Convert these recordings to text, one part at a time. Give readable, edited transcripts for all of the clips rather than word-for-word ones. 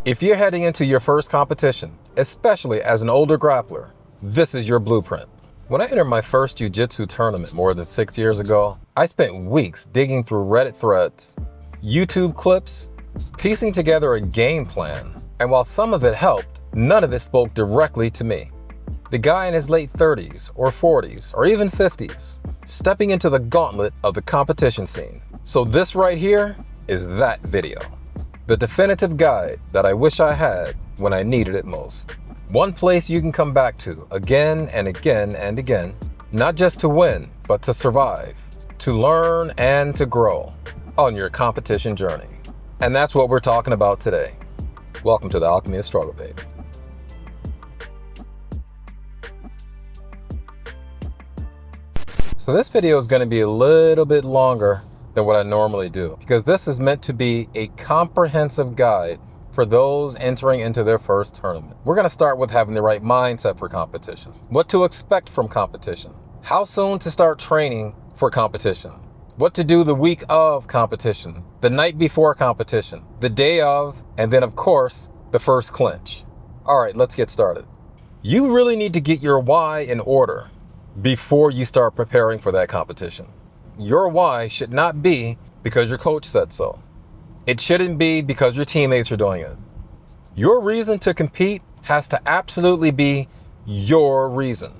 If you're heading into your first competition, especially as an older grappler, this is your blueprint. When I entered my first Jiu-Jitsu tournament more than 6 years ago, I spent weeks digging through Reddit threads, YouTube clips, piecing together a game plan, and while some of it helped, none of it spoke directly to me. The guy in his late 30s or 40s or even 50s, stepping into the gauntlet of the competition scene. So this right here is that video. The definitive guide that I wish I had when I needed it most. One place you can come back to again and again and again, not just to win, but to survive, to learn and to grow on your competition journey. And that's what we're talking about today. Welcome to the Alchemy of Struggle, baby. So this video is going to be a little bit longer than what I normally do, because this is meant to be a comprehensive guide for those entering into their first tournament. We're going to start with having the right mindset for competition, what to expect from competition, how soon to start training for competition, what to do the week of competition, the night before competition, the day of, and then of course, the first clinch. All right, let's get started. You really need to get your why in order before you start preparing for that competition. Your why should not be because your coach said so. It shouldn't be because your teammates are doing it. Your reason to compete has to absolutely be your reason.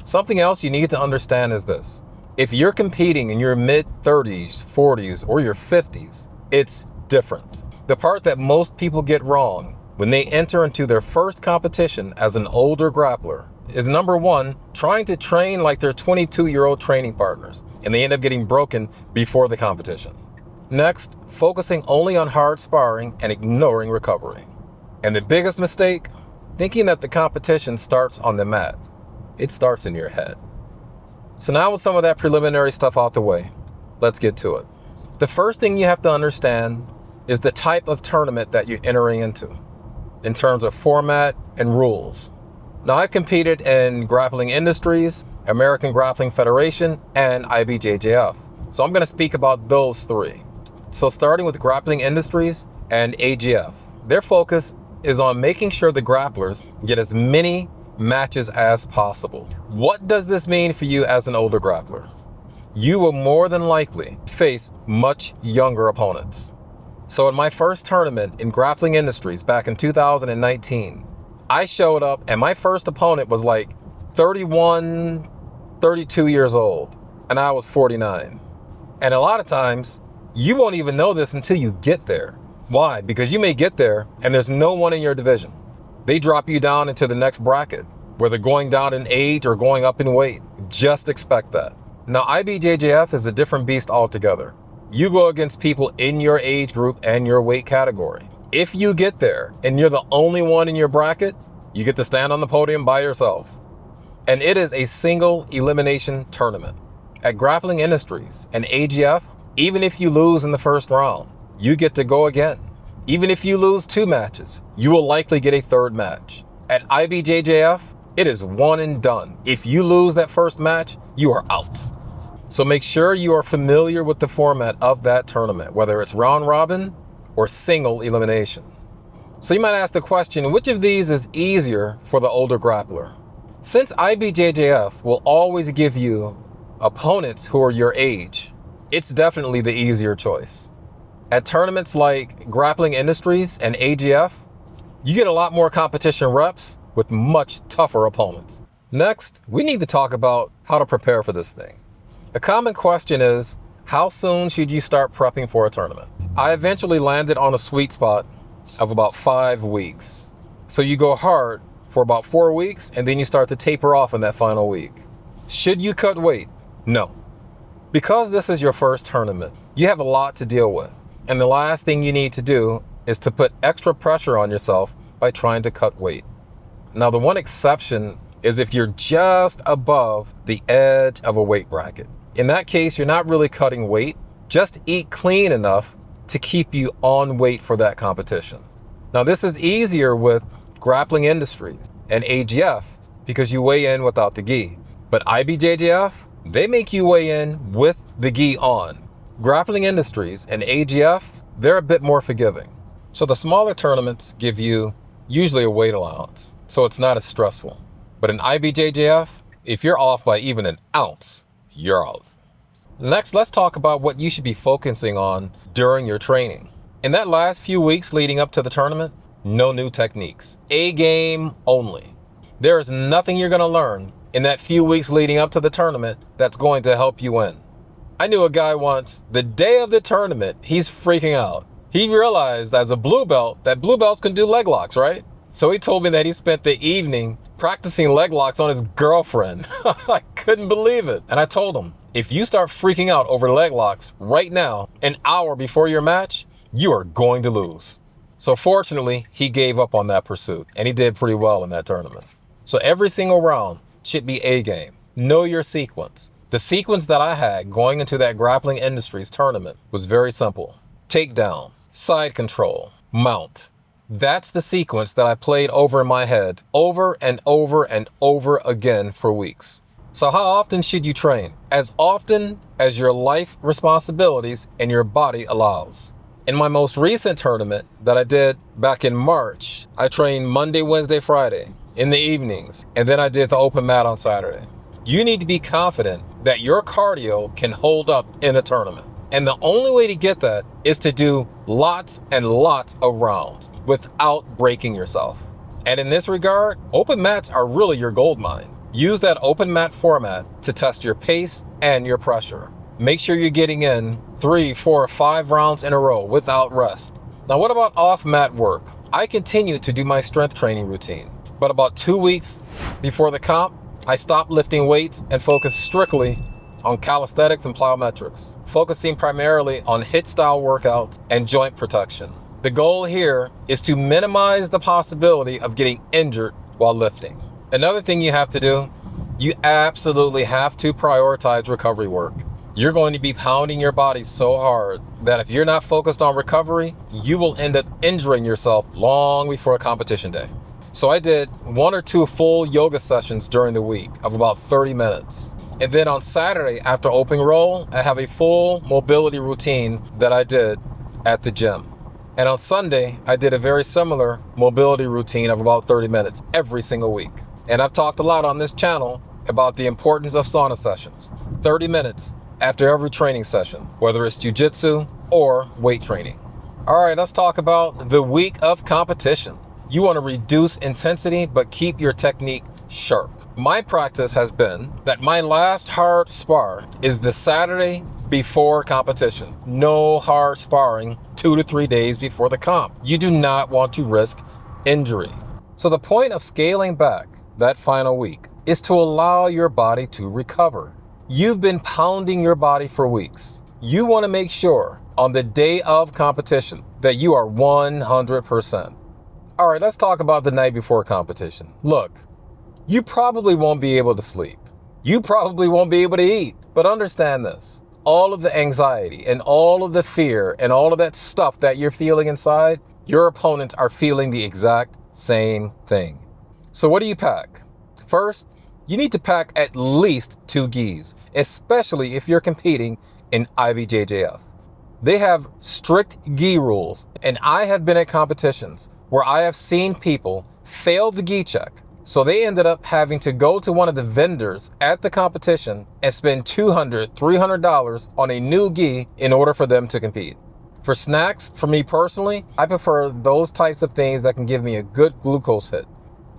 Something else you need to understand is this. If you're competing in your mid-30s, 40s, or your 50s, it's different. The part that most people get wrong when they enter into their first competition as an older grappler is number one, trying to train like their 22-year-old training partners, and they end up getting broken before the competition. Next, focusing only on hard sparring and ignoring recovery. And the biggest mistake, thinking that the competition starts on the mat. It starts in your head. So now with some of that preliminary stuff out the way, let's get to it. The first thing you have to understand is the type of tournament that you're entering into in terms of format and rules. Now, I've competed in Grappling Industries, American Grappling Federation, and IBJJF. So I'm going to speak about those three. So starting with Grappling Industries and AGF, their focus is on making sure the grapplers get as many matches as possible. What does this mean for you as an older grappler? You will more than likely face much younger opponents. So in my first tournament in Grappling Industries back in 2019, I showed up and my first opponent was like 31, 32 years old, and I was 49. And a lot of times, you won't even know this until you get there. Why? Because you may get there and there's no one in your division. They drop you down into the next bracket, whether going down in age or going up in weight. Just expect that. Now, IBJJF is a different beast altogether. You go against people in your age group and your weight category. If you get there and you're the only one in your bracket, you get to stand on the podium by yourself. And it is a single elimination tournament. At Grappling Industries and AGF, even if you lose in the first round, you get to go again. Even if you lose 2 matches, you will likely get a third match. At IBJJF, it is one and done. If you lose that first match, you are out. So make sure you are familiar with the format of that tournament, whether it's round robin or single elimination. So you might ask the question, which of these is easier for the older grappler? Since IBJJF will always give you opponents who are your age, it's definitely the easier choice. At tournaments like Grappling Industries and AGF, you get a lot more competition reps with much tougher opponents. Next, we need to talk about how to prepare for this thing. A common question is, how soon should you start prepping for a tournament? I eventually landed on a sweet spot of about 5 weeks. So you go hard for about 4 weeks and then you start to taper off in that final week. Should you cut weight? No. Because this is your first tournament, you have a lot to deal with. And the last thing you need to do is to put extra pressure on yourself by trying to cut weight. Now, the one exception is if you're just above the edge of a weight bracket. In that case, you're not really cutting weight. Just eat clean enough to keep you on weight for that competition. Now, this is easier with Grappling Industries and AGF because you weigh in without the gi. But IBJJF, they make you weigh in with the gi on. Grappling Industries and AGF, they're a bit more forgiving. So the smaller tournaments give you usually a weight allowance, so it's not as stressful. But in IBJJF, if you're off by even an ounce, you're out. Next, let's talk about what you should be focusing on during your training. In that last few weeks leading up to the tournament, no new techniques. A game only. There is nothing you're going to learn in that few weeks leading up to the tournament that's going to help you win. I knew a guy once, the day of the tournament, he's freaking out. He realized as a blue belt that blue belts can do leg locks, right? So he told me that he spent the evening practicing leg locks on his girlfriend. I couldn't believe it. And I told him, if you start freaking out over leg locks right now, an hour before your match, you are going to lose. So fortunately, he gave up on that pursuit, and he did pretty well in that tournament. So every single round should be A game. Know your sequence. The sequence that I had going into that Grappling Industries tournament was very simple. Takedown, side control, mount. That's the sequence that I played over in my head over and over and over again for weeks. So how often should you train? As often as your life responsibilities and your body allows. In my most recent tournament that I did back in March, I trained Monday, Wednesday, Friday in the evenings, and then I did the open mat on Saturday. You need to be confident that your cardio can hold up in a tournament. And the only way to get that is to do lots and lots of rounds without breaking yourself. And in this regard, open mats are really your gold mine. Use that open mat format to test your pace and your pressure. Make sure you're getting in 3, 4, 5 rounds in a row without rest. Now, what about off mat work? I continue to do my strength training routine, but about 2 weeks before the comp, I stopped lifting weights and focused strictly on calisthenics and plyometrics, focusing primarily on HIIT style workouts and joint protection. The goal here is to minimize the possibility of getting injured while lifting. Another thing you have to do, you absolutely have to prioritize recovery work. You're going to be pounding your body so hard that if you're not focused on recovery, you will end up injuring yourself long before a competition day. So I did 1 or 2 full yoga sessions during the week of about 30 minutes. And then on Saturday, after opening roll, I have a full mobility routine that I did at the gym. And on Sunday, I did a very similar mobility routine of about 30 minutes every single week. And I've talked a lot on this channel about the importance of sauna sessions. 30 minutes after every training session, whether it's jiu-jitsu or weight training. All right, let's talk about the week of competition. You want to reduce intensity, but keep your technique sharp. My practice has been that my last hard spar is the Saturday before competition. No hard sparring 2 to 3 days before the comp. You do not want to risk injury. So the point of scaling back that final week is to allow your body to recover. You've been pounding your body for weeks. You want to make sure on the day of competition that you are 100%. All right, let's talk about the night before competition. Look, you probably won't be able to sleep. You probably won't be able to eat. But understand this, all of the anxiety and all of the fear and all of that stuff that you're feeling inside, your opponents are feeling the exact same thing. So what do you pack? First, you need to pack at least 2 gis, especially if you're competing in IBJJF. They have strict gi rules, and I have been at competitions where I have seen people fail the gi check. So they ended up having to go to one of the vendors at the competition and spend $200, $300 on a new gi in order for them to compete. For snacks, for me personally, I prefer those types of things that can give me a good glucose hit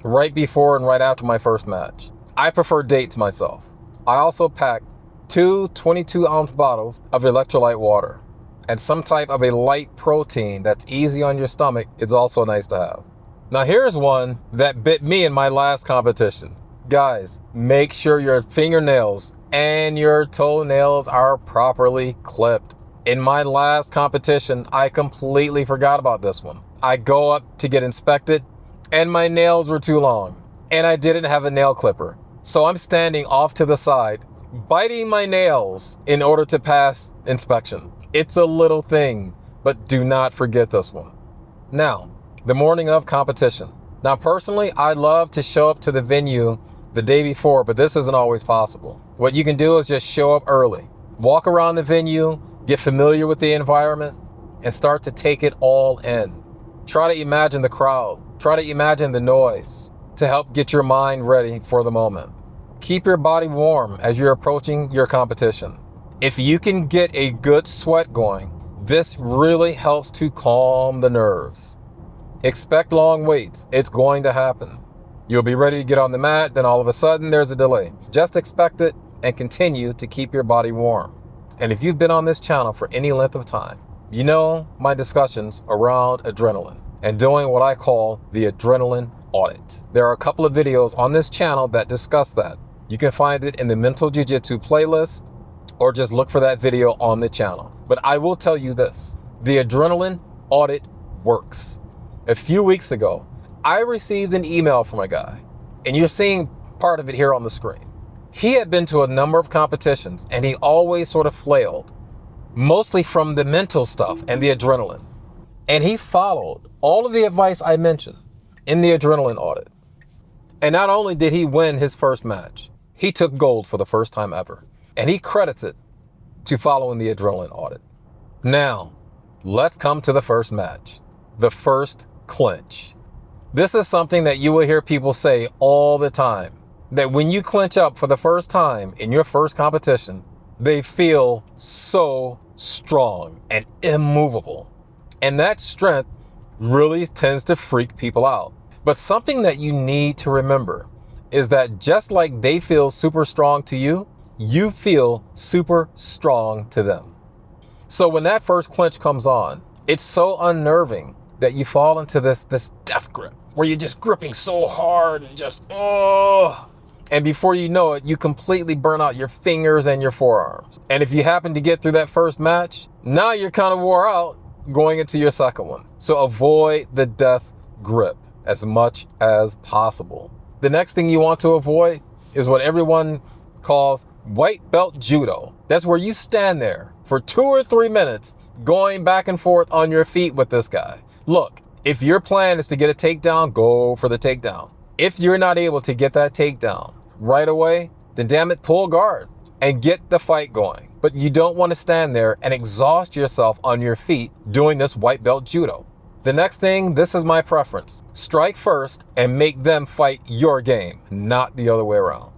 right before and right after my first match. I prefer dates myself. I also pack 2 22-ounce bottles of electrolyte water, and some type of a light protein that's easy on your stomach is also nice to have. Now here's one that bit me in my last competition. Guys, make sure your fingernails and your toenails are properly clipped. In my last competition, I completely forgot about this one. I go up to get inspected and my nails were too long and I didn't have a nail clipper. So I'm standing off to the side, biting my nails in order to pass inspection. It's a little thing, but do not forget this one. Now, the morning of competition. Now, personally, I love to show up to the venue the day before, but this isn't always possible. What you can do is just show up early, walk around the venue, get familiar with the environment, and start to take it all in. Try to imagine the crowd. Try to imagine the noise to help get your mind ready for the moment. Keep your body warm as you're approaching your competition. If you can get a good sweat going, this really helps to calm the nerves. Expect long waits. It's going to happen. You'll be ready to get on the mat, then all of a sudden there's a delay. Just expect it and continue to keep your body warm. And if you've been on this channel for any length of time, you know my discussions around adrenaline and doing what I call the adrenaline audit. There are a couple of videos on this channel that discuss that. You can find it in the Mental Jiu-Jitsu playlist, or just look for that video on the channel. But I will tell you this, the adrenaline audit works. A few weeks ago, I received an email from a guy, and you're seeing part of it here on the screen. He had been to a number of competitions, and he always sort of flailed, mostly from the mental stuff and the adrenaline. And he followed all of the advice I mentioned in the adrenaline audit. And not only did he win his first match, he took gold for the first time ever. And he credits it to following the adrenaline audit. Now, let's come to the first match, the first clinch. This is something that you will hear people say all the time, that when you clinch up for the first time in your first competition, they feel so strong and immovable. And that strength really tends to freak people out. But something that you need to remember is that just like they feel super strong to you, you feel super strong to them. So when that first clinch comes on, it's so unnerving that you fall into this death grip where you're just gripping so hard and just, oh. And before you know it, you completely burn out your fingers and your forearms. And if you happen to get through that first match, now you're kind of wore out going into your second one. So avoid the death grip as much as possible. The next thing you want to avoid is what everyone calls white belt judo. That's where you stand there for 2 or 3 minutes going back and forth on your feet with this guy. Look, if your plan is to get a takedown, go for the takedown. If you're not able to get that takedown right away, then damn it, pull guard and get the fight going. But you don't want to stand there and exhaust yourself on your feet doing this white belt judo. The next thing, this is my preference. Strike first and make them fight your game, not the other way around.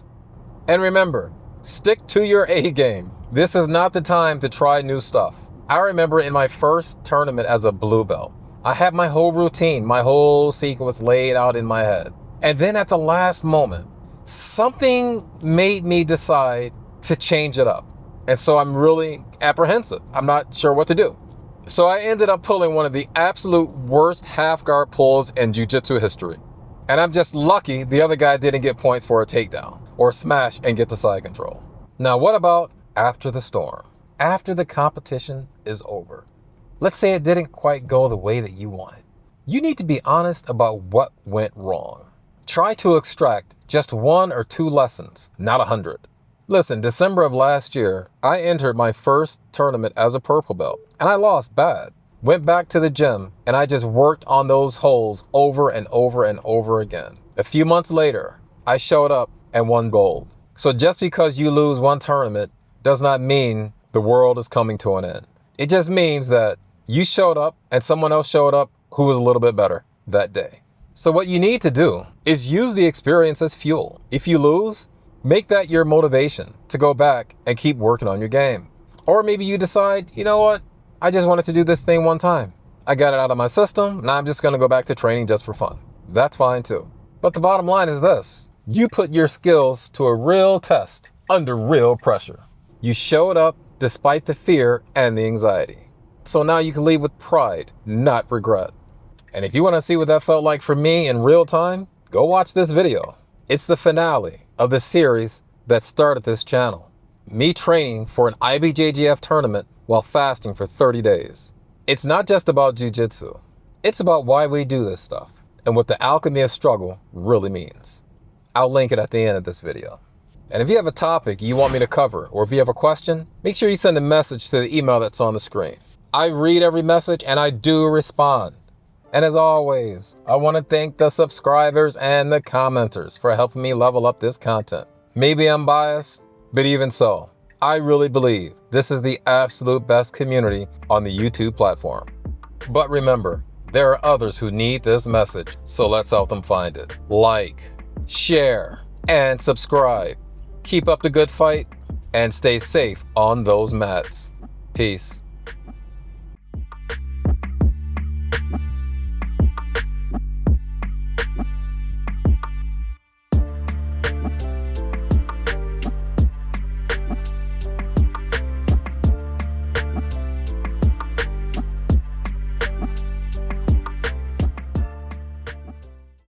And remember, stick to your A game. This is not the time to try new stuff. I remember in my first tournament as a blue belt, I had my whole routine, my whole sequence laid out in my head. And then at the last moment, something made me decide to change it up. And so I'm really apprehensive. I'm not sure what to do. So I ended up pulling one of the absolute worst half guard pulls in jiu-jitsu history. And I'm just lucky the other guy didn't get points for a takedown or smash and get the side control. Now, what about after the storm? After the competition is over. Let's say it didn't quite go the way that you wanted. You need to be honest about what went wrong. Try to extract just 1 or 2 lessons, not 100. Listen, December of last year, I entered my first tournament as a purple belt, and I lost bad. Went back to the gym, and I just worked on those holes over and over and over again. A few months later, I showed up and won gold. So just because you lose one tournament does not mean the world is coming to an end. It just means that you showed up and someone else showed up who was a little bit better that day. So what you need to do is use the experience as fuel. If you lose, make that your motivation to go back and keep working on your game. Or maybe you decide, you know what? I just wanted to do this thing one time. I got it out of my system. Now I'm just going to go back to training just for fun. That's fine too. But the bottom line is this. You put your skills to a real test under real pressure. You showed up despite the fear and the anxiety. So now you can leave with pride, not regret. And if you want to see what that felt like for me in real time, go watch this video. It's the finale of the series that started this channel. Me training for an IBJJF tournament while fasting for 30 days. It's not just about jiu-jitsu. It's about why we do this stuff and what the alchemy of struggle really means. I'll link it at the end of this video. And if you have a topic you want me to cover, or if you have a question, make sure you send a message to the email that's on the screen. I read every message and I do respond. And as always, I want to thank the subscribers and the commenters for helping me level up this content. Maybe I'm biased, but even so, I really believe this is the absolute best community on the YouTube platform. But remember, There are others who need this message, so let's help them find it. Like, share, and subscribe. Keep up the good fight and stay safe on those mats. Peace.